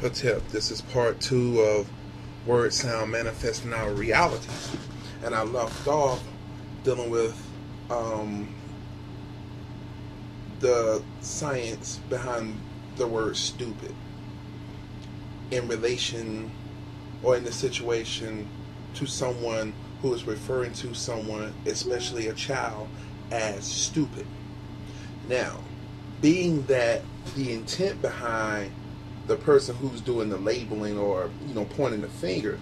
Hotep. This is part 2 of Word Sound Manifesting Our Reality. And I left off dealing with the science behind the word stupid in relation or in the situation to someone who is referring to someone, especially a child, as stupid. Now, being that the intent behind the person who's doing the labeling or pointing the finger,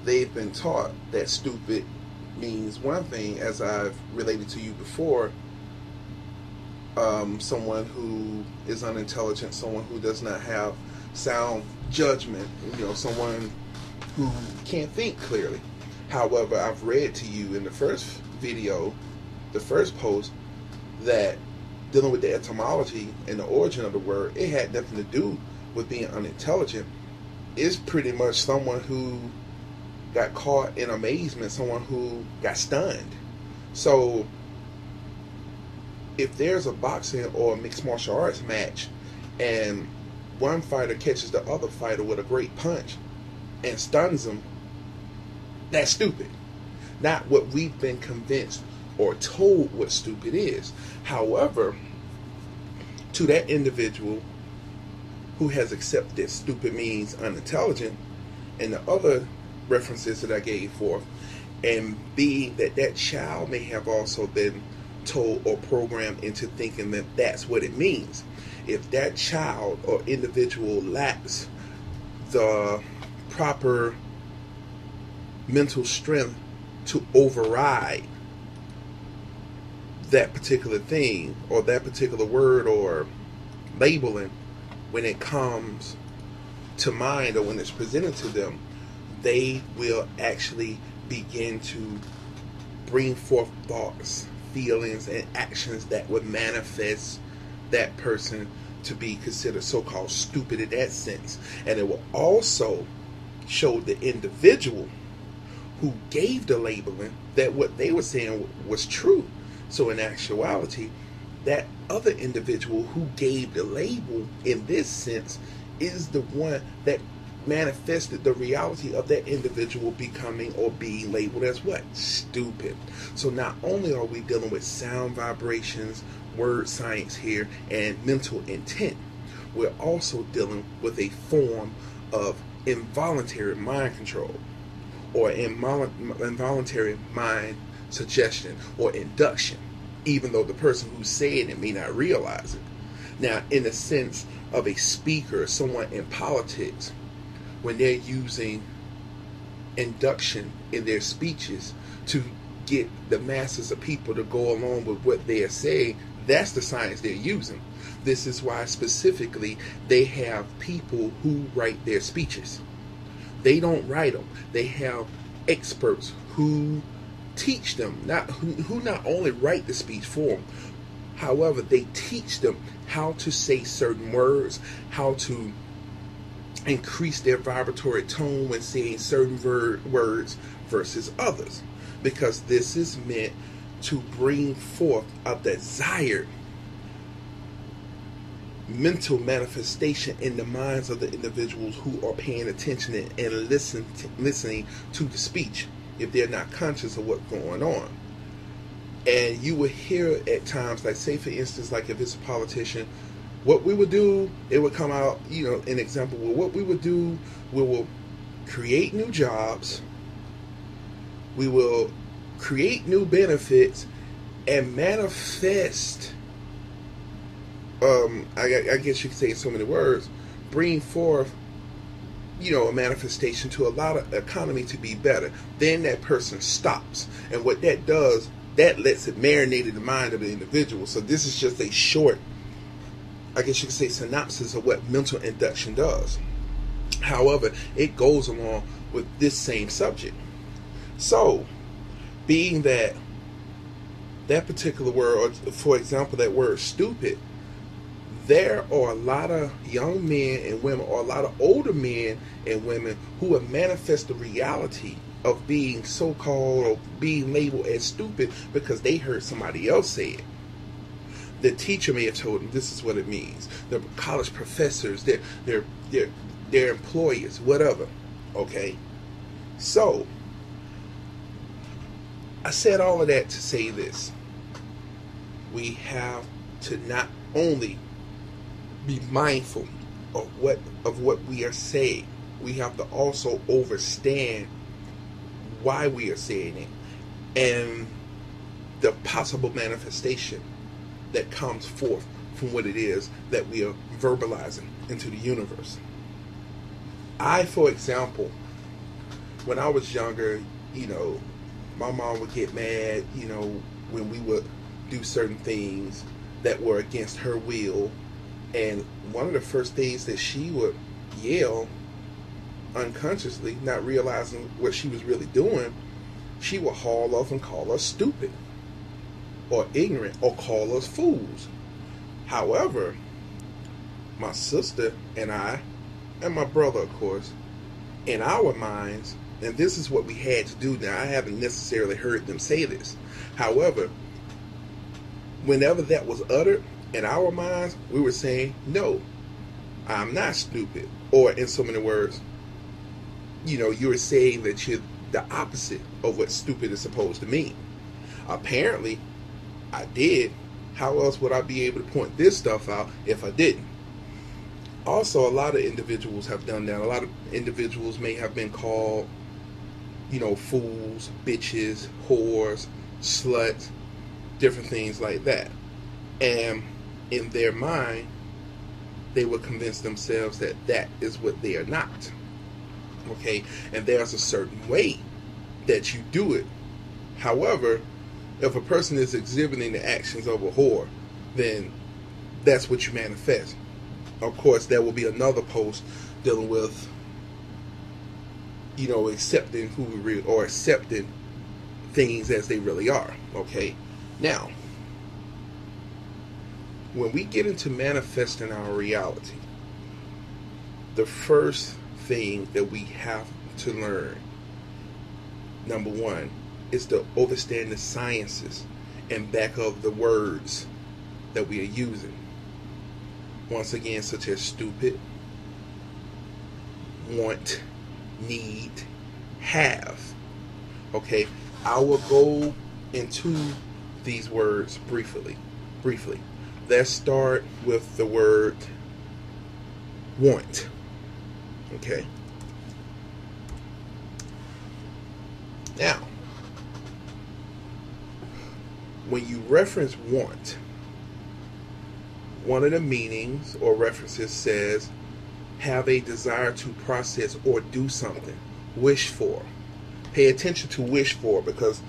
they've been taught that stupid means one thing, as I've related to you before. Someone who is unintelligent, someone who does not have sound judgment, someone who can't think clearly. However, I've read to you in the first video, the first post, that dealing with the etymology and the origin of the word, it had nothing to do with being unintelligent. It's pretty much someone who got caught in amazement, someone who got stunned. So if there's a boxing or a mixed martial arts match and one fighter catches the other fighter with a great punch and stuns him, that's stupid. Not what we've been convinced or told what stupid is. However, to that individual who has accepted that stupid means unintelligent, and the other references that I gave forth, and being that that child may have also been told or programmed into thinking that that's what it means. If that child or individual lacks the proper mental strength to override that particular thing or that particular word or labeling when it comes to mind or when it's presented to them, they will actually begin to bring forth thoughts, feelings, and actions that would manifest that person to be considered so-called stupid in that sense. And it will also show the individual who gave the labeling that what they were saying was true. So in actuality, that other individual who gave the label in this sense is the one that manifested the reality of that individual becoming or being labeled as what? Stupid. So not only are we dealing with sound vibrations, word science here, and mental intent, we're also dealing with a form of involuntary mind control or involuntary mind suggestion or induction, even though the person who's saying it may not realize it. Now, in the sense of a speaker, someone in politics, when they're using induction in their speeches to get the masses of people to go along with what they're saying, that's the science they're using. This is why specifically they have people who write their speeches. They don't write them. They have experts who teach them, who not only write the speech for them, however, they teach them how to say certain words, how to increase their vibratory tone when saying certain words versus others, because this is meant to bring forth a desired mental manifestation in the minds of the individuals who are paying attention and listening to the speech, if they're not conscious of what's going on. And you will hear at times, like say for instance, like if it's a politician, what we would do, it would come out, an example, well, what we would do, we will create new jobs, we will create new benefits, and manifest, I guess you could say in so many words, bring forth, a manifestation to allow the economy to be better. Then that person stops. And what that does, that lets it marinate in the mind of the individual. So this is just a short, I guess you could say, synopsis of what mental induction does. However, it goes along with this same subject. So, being that particular word, or for example, that word stupid, there are a lot of young men and women, or a lot of older men and women who have manifested the reality of being so-called or being labeled as stupid because they heard somebody else say it. The teacher may have told them this is what it means. The college professors, they're their employers, whatever. Okay? So, I said all of that to say this. We have to not only be mindful of what we are saying, we have to also understand why we are saying it and the possible manifestation that comes forth from what it is that we are verbalizing into the universe. For example, when I was younger, my mom would get mad, when we would do certain things that were against her will. And one of the first things that she would yell unconsciously, not realizing what she was really doing, she would haul off and call us stupid or ignorant or call us fools. However, my sister and I, and my brother, of course, in our minds, and this is what we had to do. Now, I haven't necessarily heard them say this. However, whenever that was uttered in our minds, we were saying, no, I'm not stupid. Or in so many words, you're saying that you're the opposite of what stupid is supposed to mean. Apparently, I did. How else would I be able to point this stuff out if I didn't? Also, a lot of individuals have done that. A lot of individuals may have been called, fools, bitches, whores, sluts, different things like that. And in their mind, they would convince themselves that that is what they are not. Okay? And there's a certain way that you do it. However, if a person is exhibiting the actions of a whore, then that's what you manifest. Of course, there will be another post dealing with, accepting who we really, or accepting things as they really are. Okay? Now, when we get into manifesting our reality, the first thing that we have to learn, number one, is to understand the sciences and back of the words that we are using. Once again, such as stupid, want, need, have. Okay, I will go into these words briefly. Let's start with the word want. Okay. Now, when you reference want, one of the meanings or references says have a desire to process or do something, wish for. Pay attention to wish for, because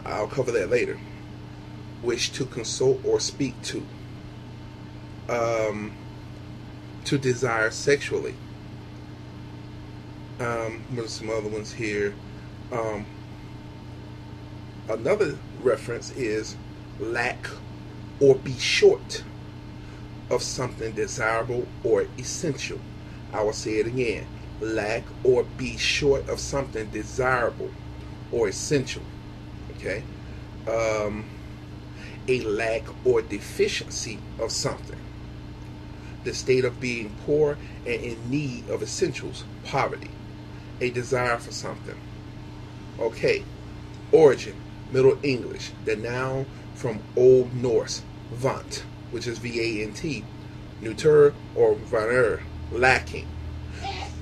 I'll cover that later. Wish to consult or speak to. To desire sexually. What are some other ones here? Another reference is lack or be short of something desirable or essential. I will say it again. Lack or be short of something desirable or essential. Okay? A lack or deficiency of something. The state of being poor and in need of essentials, poverty. A desire for something. Okay. Origin, Middle English. The noun from Old Norse, vant, which is V-A-N-T. Neteru or vaner, lacking.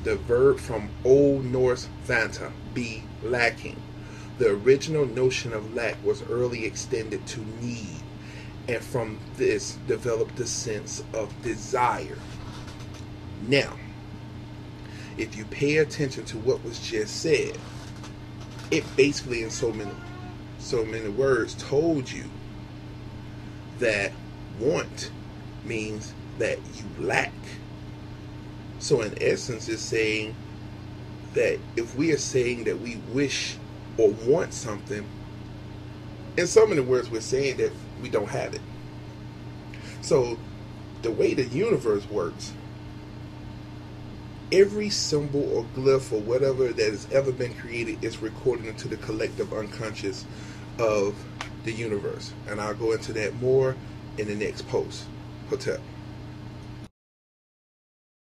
The verb from Old Norse vanta, be lacking. The original notion of lack was early extended to need, and from this developed the sense of desire. Now, if you pay attention to what was just said, it basically in so many words told you that want means that you lack. So in essence, it's saying that if we are saying that we wish or want something, in so many words, we're saying that we don't have it. So the way the universe works, every symbol or glyph or whatever that has ever been created is recorded into the collective unconscious of the universe. And I'll go into that more in the next post. Hotep.